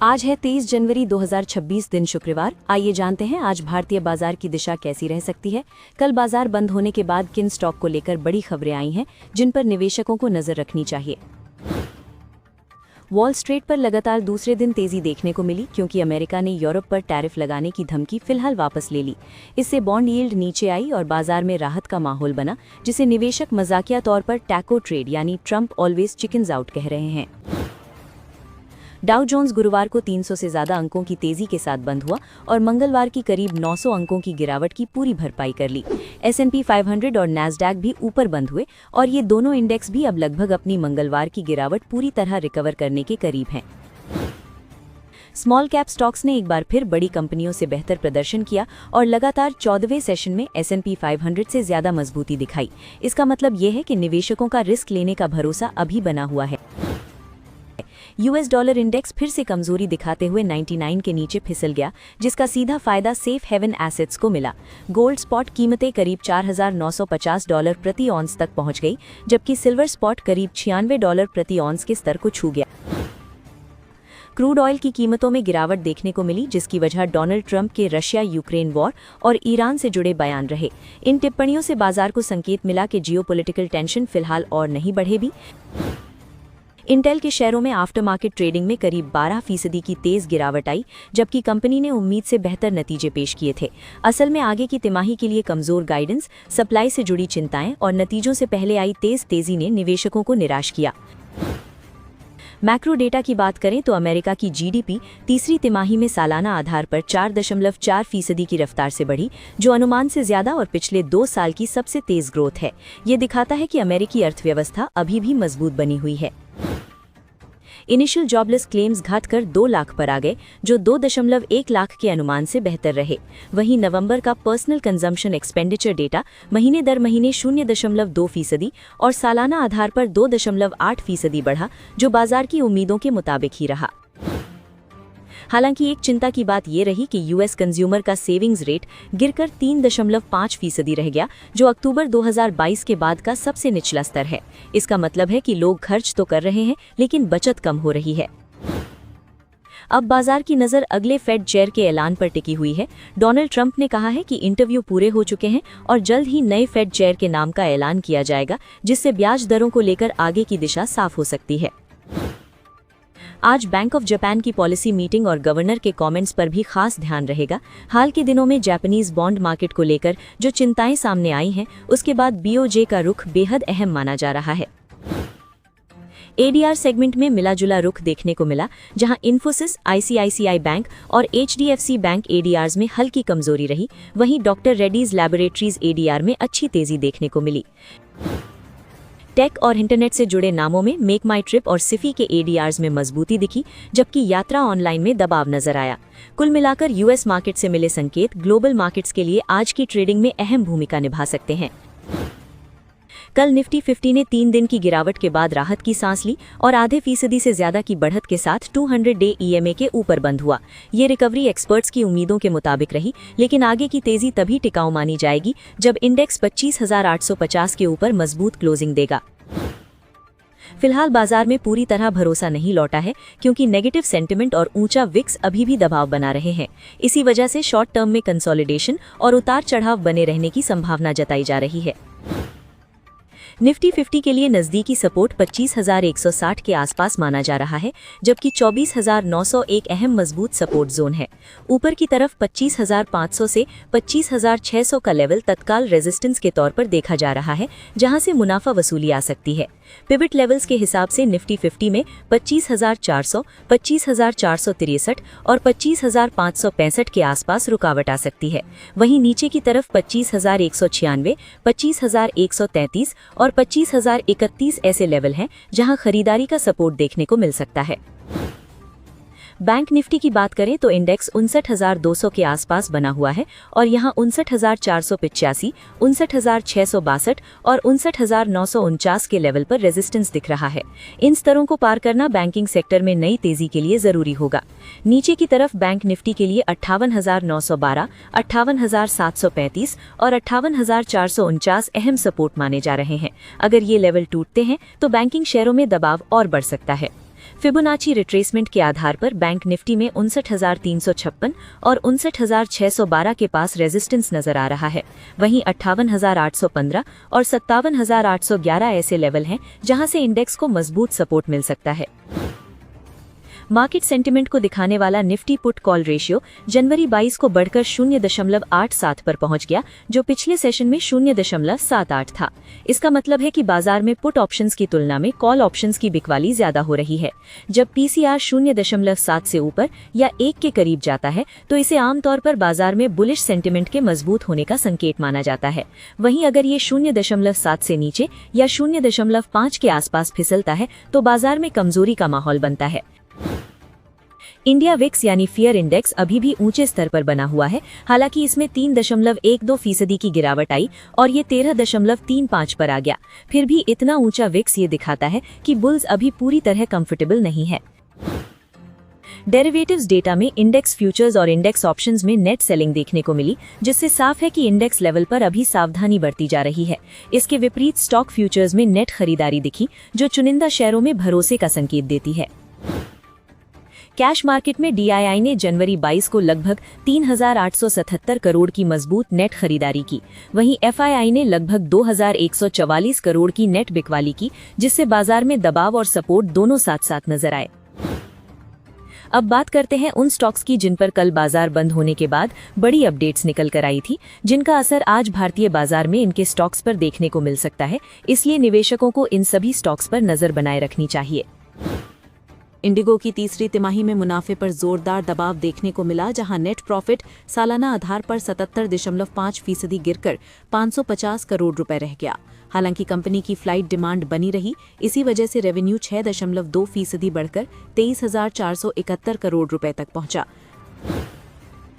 आज है 23 जनवरी 2026 दिन शुक्रवार। आइए जानते हैं आज भारतीय बाजार की दिशा कैसी रह सकती है। कल बाजार बंद होने के बाद किन स्टॉक को लेकर बड़ी खबरें आई हैं जिन पर निवेशकों को नजर रखनी चाहिए। वॉल स्ट्रीट पर लगातार दूसरे दिन तेजी देखने को मिली क्योंकि अमेरिका ने यूरोप पर टैरिफ लगाने की धमकी फिलहाल वापस ले ली। इससे बॉन्ड यील्ड नीचे आई और बाजार में राहत का माहौल बना, जिसे निवेशक मजाकिया तौर पर टैको ट्रेड यानी ट्रंप ऑलवेज चिकन्स आउट कह रहे हैं। डाउ जोन्स गुरुवार को 300 से ज्यादा अंकों की तेजी के साथ बंद हुआ और मंगलवार की करीब 900 अंकों की गिरावट की पूरी भरपाई कर ली। S&P 500 और नैस्डैक भी ऊपर बंद हुए और ये दोनों इंडेक्स भी अब लगभग अपनी मंगलवार की गिरावट पूरी तरह रिकवर करने के करीब हैं। स्मॉल कैप स्टॉक्स ने एक बार फिर बड़ी कंपनियों से बेहतर प्रदर्शन किया और लगातार 14वें सेशन में S&P 500 से ज्यादा मजबूती दिखाई। इसका मतलब ये है कि निवेशकों का रिस्क लेने का भरोसा अभी बना हुआ है। US डॉलर इंडेक्स फिर से कमजोरी दिखाते हुए 99 के नीचे फिसल गया, जिसका सीधा फायदा सेफ हेवन एसेट्स को मिला। गोल्ड स्पॉट कीमतें करीब $4,950 प्रति ऑन्स तक पहुंच गई, जबकि सिल्वर स्पॉट करीब $96 प्रति ऑन्स के स्तर को छू गया। क्रूड ऑयल की कीमतों में गिरावट देखने को मिली, जिसकी वजह डोनाल्ड ट्रंप के रशिया यूक्रेन वॉर और ईरान से जुड़े बयान रहे। इन टिप्पणियों से बाजार को संकेत मिला कि जियोपॉलिटिकल टेंशन फिलहाल और नहीं बढ़ेगी। इंटेल के शेयरों में आफ्टर मार्केट ट्रेडिंग में करीब 12% की तेज गिरावट आई, जबकि कंपनी ने उम्मीद से बेहतर नतीजे पेश किए थे। असल में आगे की तिमाही के लिए कमजोर गाइडेंस, सप्लाई से जुड़ी चिंताएं और नतीजों से पहले आई तेजी ने निवेशकों को निराश किया। मैक्रो डेटा की बात करें तो अमेरिका की GDP तीसरी तिमाही में सालाना आधार पर 4.4% की रफ्तार से बढ़ी, जो अनुमान से ज्यादा और पिछले 2 साल की सबसे तेज ग्रोथ है। ये दिखाता है कि अमेरिकी अर्थव्यवस्था अभी भी मजबूत बनी हुई है। इनिशियल जॉबलेस क्लेम्स घटकर 2 लाख पर आ गए, जो 2.1 लाख के अनुमान से बेहतर रहे। वहीं नवंबर का पर्सनल कंजम्पशन एक्सपेंडिचर डेटा महीने दर महीने 0.2% और सालाना आधार पर 2.8% बढ़ा, जो बाजार की उम्मीदों के मुताबिक ही रहा। हालांकि एक चिंता की बात ये रही कि US कंज्यूमर का सेविंग्स रेट गिरकर 3.5% रह गया, जो अक्टूबर 2022 के बाद का सबसे निचला स्तर है। इसका मतलब है कि लोग खर्च तो कर रहे हैं, लेकिन बचत कम हो रही है। अब बाजार की नज़र अगले फेड चेयर के ऐलान पर टिकी हुई है। डोनाल्ड ट्रंप ने कहा है कि इंटरव्यू पूरे हो चुके हैं और जल्द ही नए फेड चेयर के नाम का ऐलान किया जाएगा, जिससे ब्याज दरों को लेकर आगे की दिशा साफ हो सकती है। आज बैंक ऑफ जापान की पॉलिसी मीटिंग और गवर्नर के कमेंट्स पर भी खास ध्यान रहेगा। हाल के दिनों में जापानीज बॉन्ड मार्केट को लेकर जो चिंताएं सामने आई हैं, उसके बाद BOJ का रुख बेहद अहम माना जा रहा है। ADR सेगमेंट में मिला-जुला रुख देखने को मिला, जहां इन्फोसिस, ICICI बैंक और HDFC बैंक ADRs में हल्की कमजोरी रही। वहीं डॉक्टर रेड्डीज लैबोरेटरीज ADR में अच्छी तेजी देखने को मिली। टेक और इंटरनेट से जुड़े नामों में मेक माई ट्रिप और सिफी के ADRs में मजबूती दिखी, जबकि यात्रा ऑनलाइन में दबाव नजर आया। कुल मिलाकर US मार्केट से मिले संकेत ग्लोबल मार्केट्स के लिए आज की ट्रेडिंग में अहम भूमिका निभा सकते हैं। कल निफ्टी 50 ने 3 दिन की गिरावट के बाद राहत की सांस ली और आधे फीसदी से ज्यादा की बढ़त के साथ 200 डे EMA के ऊपर बंद हुआ। ये रिकवरी एक्सपर्ट्स की उम्मीदों के मुताबिक रही, लेकिन आगे की तेजी तभी टिकाऊ मानी जाएगी जब इंडेक्स 25,850 के ऊपर मजबूत क्लोजिंग देगा। फिलहाल बाजार में पूरी तरह भरोसा नहीं लौटा है, क्योंकि नेगेटिव सेंटिमेंट और ऊंचा विक्स अभी भी दबाव बना रहे हैं। इसी वजह से शॉर्ट टर्म में कंसोलिडेशन और उतार चढ़ाव बने रहने की संभावना जताई जा रही है। निफ्टी 50 के लिए नजदीकी सपोर्ट 25,160 के आसपास माना जा रहा है, जबकि 24,900 एक अहम मजबूत सपोर्ट जोन है। ऊपर की तरफ 25,500 से 25,600 का लेवल तत्काल रेजिस्टेंस के तौर पर देखा जा रहा है, जहां से मुनाफा वसूली आ सकती है। पिवट लेवल्स के हिसाब से निफ्टी 50 में 25,400, 25,463 और 25,565 के आसपास रुकावट आ सकती है। वहीं नीचे की तरफ 25,196, 25,133 और 25,031 ऐसे लेवल हैं जहां खरीदारी का सपोर्ट देखने को मिल सकता है। बैंक निफ्टी की बात करें तो इंडेक्स 59,200 के आसपास बना हुआ है और यहां 59,485, 59,662 और 59,949 के लेवल पर रेजिस्टेंस दिख रहा है। इन स्तरों को पार करना बैंकिंग सेक्टर में नई तेजी के लिए जरूरी होगा। नीचे की तरफ बैंक निफ्टी के लिए 58,912, 58,735 और 58,449 अहम सपोर्ट माने जा रहे हैं। अगर ये लेवल टूटते हैं तो बैंकिंग शेयरों में दबाव और बढ़ सकता है। फिबोनाची रिट्रेसमेंट के आधार पर बैंक निफ्टी में 59,356 और 59,612 के पास रेजिस्टेंस नजर आ रहा है। वहीं 58,815 और 57,811 ऐसे लेवल हैं जहां से इंडेक्स को मजबूत सपोर्ट मिल सकता है। मार्केट सेंटिमेंट को दिखाने वाला निफ्टी पुट कॉल रेशियो जनवरी 22 को बढ़कर 0.87 पर पहुंच गया, जो पिछले सेशन में 0.78 था। इसका मतलब है कि बाजार में पुट ऑप्शंस की तुलना में कॉल ऑप्शंस की बिकवाली ज्यादा हो रही है। जब पीसीआर 0.7 से ऊपर या 1 के करीब जाता है तो इसे आमतौर पर बाजार में बुलिश सेंटिमेंट के मजबूत होने का संकेत माना जाता है। वहीं अगर ये 0.7 से नीचे या 0.5 के आसपास फिसलता है तो बाजार में कमजोरी का माहौल बनता है। इंडिया विक्स यानी फियर इंडेक्स अभी भी ऊंचे स्तर पर बना हुआ है। हालांकि इसमें 3.12% की गिरावट आई और ये 13.35 पर आ गया। फिर भी इतना ऊंचा विक्स ये दिखाता है कि बुल्स अभी पूरी तरह कंफर्टेबल नहीं है। डेरिवेटिव्स डेटा में इंडेक्स फ्यूचर्स और इंडेक्स ऑप्शंस में नेट सेलिंग देखने को मिली, जिससे साफ है कि इंडेक्स लेवल पर अभी सावधानी बरती जा रही है। इसके विपरीत स्टॉक फ्यूचर्स में नेट खरीदारी दिखी, जो चुनिंदा शेयरों में भरोसे का संकेत देती है। कैश मार्केट में डीआईआई ने जनवरी 22 को लगभग 3,877 करोड़ की मजबूत नेट खरीदारी की। वहीं एफआईआई ने लगभग 2,144 करोड़ की नेट बिकवाली की, जिससे बाजार में दबाव और सपोर्ट दोनों साथ साथ नजर आए। अब बात करते हैं उन स्टॉक्स की जिन पर कल बाजार बंद होने के बाद बड़ी अपडेट्स निकल कर आई थी, जिनका असर आज भारतीय बाजार में इनके स्टॉक्स पर देखने को मिल सकता है। इसलिए निवेशकों को इन सभी स्टॉक्स पर नजर बनाए रखनी चाहिए। इंडिगो की तीसरी तिमाही में मुनाफे पर जोरदार दबाव देखने को मिला, जहां नेट प्रॉफिट सालाना आधार पर 77.5% गिरकर 550 करोड़ रुपए रह गया। हालांकि कंपनी की फ्लाइट डिमांड बनी रही, इसी वजह से रेवेन्यू 6.2% बढ़कर 23,471 करोड़ रुपए तक पहुंचा।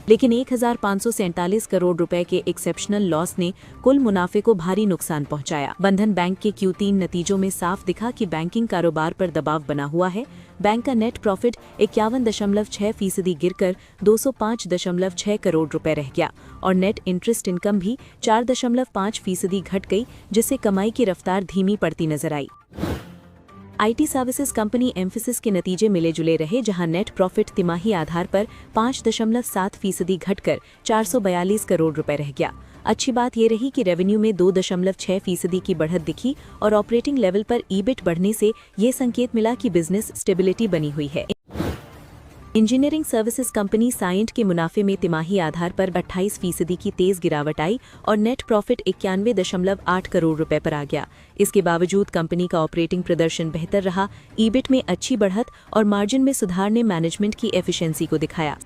लेकिन 1,547 करोड़ रुपए के एक्सेप्शनल लॉस ने कुल मुनाफे को भारी नुकसान पहुंचाया। बंधन बैंक के Q3 नतीजों में साफ दिखा कि बैंकिंग कारोबार पर दबाव बना हुआ है। बैंक का नेट प्रॉफिट 51.6% गिरकर 205.6 करोड़ रुपए रह गया और नेट इंटरेस्ट इनकम भी 4.5% घट गई, जिससे कमाई की रफ्तार धीमी पड़ती नजर आई। आईटी सर्विसेज कंपनी एम्फेसिस के नतीजे मिले जुले रहे, जहां नेट प्रॉफिट तिमाही आधार पर 5.7% घटकर 442 करोड़ रुपए रह गया। अच्छी बात यह रही कि रेवेन्यू में 2.6% की बढ़त दिखी और ऑपरेटिंग लेवल पर ईबिट बढ़ने से ये संकेत मिला कि बिजनेस स्टेबिलिटी बनी हुई है। इंजीनियरिंग सर्विसेज कंपनी साइंट के मुनाफे में तिमाही आधार पर 28% की तेज गिरावट आई और नेट प्रॉफिट 91.8 करोड़ रुपए पर आ गया। इसके बावजूद कंपनी का ऑपरेटिंग प्रदर्शन बेहतर रहा। ईबिट में अच्छी बढ़त और मार्जिन में सुधार ने मैनेजमेंट की एफिशिएंसी को दिखाया।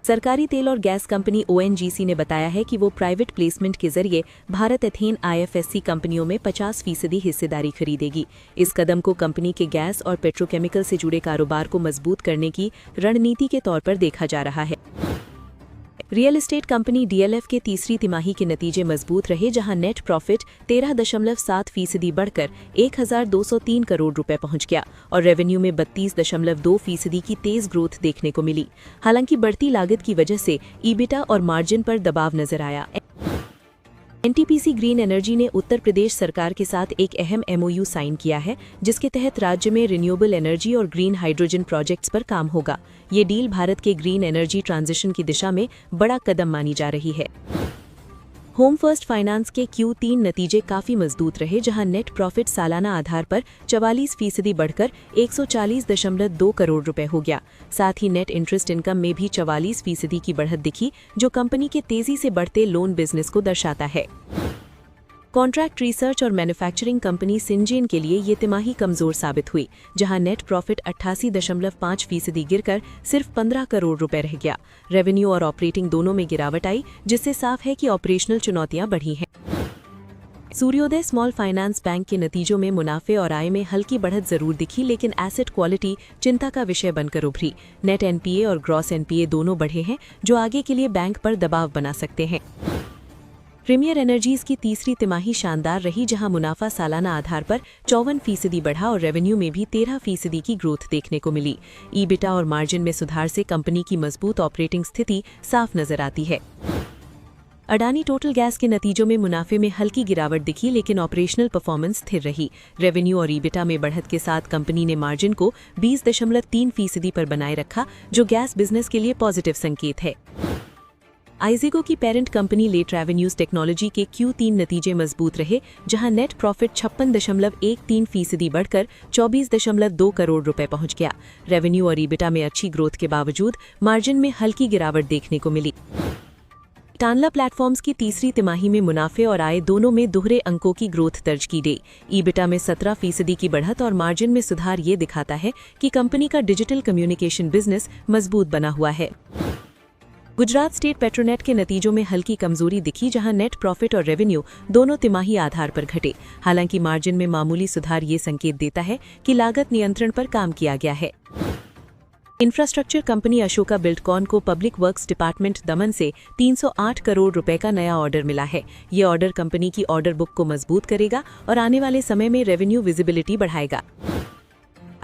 सरकारी तेल और गैस कंपनी ONGC ने बताया है कि वो प्राइवेट प्लेसमेंट के जरिए भारत एथेन IFSC कंपनियों में 50% हिस्सेदारी खरीदेगी। इस कदम को कंपनी के गैस और पेट्रोकेमिकल से जुड़े कारोबार को मजबूत करने की रणनीति के तौर पर देखा जा रहा है। रियल एस्टेट कंपनी DLF के तीसरी तिमाही के नतीजे मजबूत रहे, जहां नेट प्रॉफिट 13.7% बढ़कर 1,203 करोड़ रुपए पहुंच गया और रेवेन्यू में 32.2% की तेज ग्रोथ देखने को मिली। हालांकि बढ़ती लागत की वजह से ईबिटा और मार्जिन पर दबाव नजर आया। NTPC ग्रीन एनर्जी ने उत्तर प्रदेश सरकार के साथ एक अहम MOU साइन किया है, जिसके तहत राज्य में रिन्यूएबल एनर्जी और ग्रीन हाइड्रोजन प्रोजेक्ट्स पर काम होगा। ये डील भारत के ग्रीन एनर्जी ट्रांजिशन की दिशा में बड़ा कदम मानी जा रही है। होम फर्स्ट फाइनेंस के Q3 नतीजे काफी मजबूत रहे, जहां नेट प्रॉफिट सालाना आधार पर 44% बढ़कर 140.2 करोड़ रुपए हो गया। साथ ही नेट इंटरेस्ट इनकम में भी 44% की बढ़त दिखी, जो कंपनी के तेजी से बढ़ते लोन बिजनेस को दर्शाता है। कॉन्ट्रैक्ट रिसर्च और मैन्युफैक्चरिंग कंपनी सिंजेन के लिए ये तिमाही कमजोर साबित हुई, जहां नेट प्रॉफिट 88.5% गिरकर सिर्फ 15 करोड़ रुपए रह गया। रेवेन्यू और ऑपरेटिंग दोनों में गिरावट आई, जिससे साफ है कि ऑपरेशनल चुनौतियां बढ़ी हैं। सूर्योदय स्मॉल फाइनेंस बैंक के नतीजों में मुनाफे और आय में हल्की बढ़त जरूर दिखी, लेकिन एसेट क्वालिटी चिंता का विषय बनकर उभरी। नेट NPA और ग्रॉस NPA दोनों बढ़े हैं, जो आगे के लिए बैंक पर दबाव बना सकते हैं। प्रीमियर एनर्जीज की तीसरी तिमाही शानदार रही, जहां मुनाफा सालाना आधार पर 54% बढ़ा और रेवेन्यू में भी 13% की ग्रोथ देखने को मिली। ईबिटा और मार्जिन में सुधार से कंपनी की मजबूत ऑपरेटिंग स्थिति साफ नजर आती है। अडानी टोटल गैस के नतीजों में मुनाफे में हल्की गिरावट दिखी, लेकिन ऑपरेशनल परफॉर्मेंस स्थिर रही। रेवेन्यू और ईबिटा में बढ़त के साथ कंपनी ने मार्जिन को 20.3% पर बनाए रखा, जो गैस बिजनेस के लिए पॉजिटिव संकेत है। आइज़ेगो की parent company Le Travenues technology के Q3 नतीजे मजबूत रहे, जहां नेट प्रॉफिट 56.13% बढ़कर 24.2 करोड़ रुपए पहुंच गया। रेवेन्यू और ईबिटा में अच्छी ग्रोथ के बावजूद मार्जिन में हल्की गिरावट देखने को मिली। टानला प्लेटफॉर्म्स की तीसरी तिमाही में मुनाफे और आय दोनों में दोहरे अंकों की ग्रोथ दर्ज की गई। ईबिटा में 17% की बढ़त और मार्जिन में सुधार ये दिखाता है कि कंपनी का डिजिटल कम्युनिकेशन बिजनेस मजबूत बना हुआ है। गुजरात स्टेट पेट्रोनेट के नतीजों में हल्की कमजोरी दिखी, जहां नेट प्रॉफिट और रेवेन्यू दोनों तिमाही आधार पर घटे। हालांकि मार्जिन में मामूली सुधार ये संकेत देता है कि लागत नियंत्रण पर काम किया गया है। इंफ्रास्ट्रक्चर कंपनी अशोका बिल्डकॉन को पब्लिक वर्क्स डिपार्टमेंट दमन से 308 करोड़ रुपए का नया ऑर्डर मिला है। ये ऑर्डर कंपनी की ऑर्डर बुक को मजबूत करेगा और आने वाले समय में रेवेन्यू विजिबिलिटी बढ़ाएगा।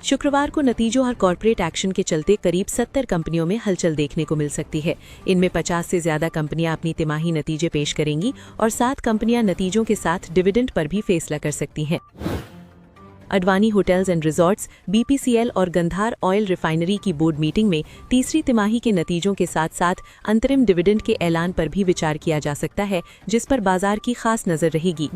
शुक्रवार को नतीजों और कॉर्पोरेट एक्शन के चलते करीब 70 कंपनियों में हलचल देखने को मिल सकती है। इनमें 50 से ज्यादा कंपनियां अपनी तिमाही नतीजे पेश करेंगी और 7 कंपनियां नतीजों के साथ डिविडेंड पर भी फैसला कर सकती हैं। Advani hotels and resorts, BPCL और गंधार ऑयल रिफाइनरी की बोर्ड मीटिंग में तीसरी तिमाही के नतीजों के साथ साथ अंतरिम डिविडेंड के ऐलान पर भी विचार किया जा सकता है, जिस पर बाजार की खास नजर रहेगी।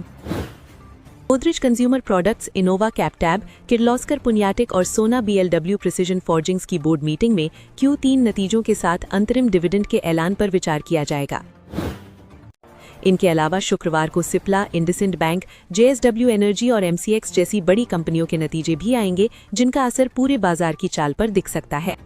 Godrej consumer products, Innova Captab, Kirloskar pneumatic और सोना BLW प्रिसिजन फॉर्जिंग्स की बोर्ड मीटिंग में Q3 नतीजों के साथ अंतरिम डिविडेंड के ऐलान पर विचार किया जाएगा। इनके अलावा शुक्रवार को Cipla, IndusInd bank, JSW energy और MCX जैसी बड़ी कंपनियों के नतीजे भी आएंगे, जिनका असर पूरे बाजार की चाल पर दिख सकता है।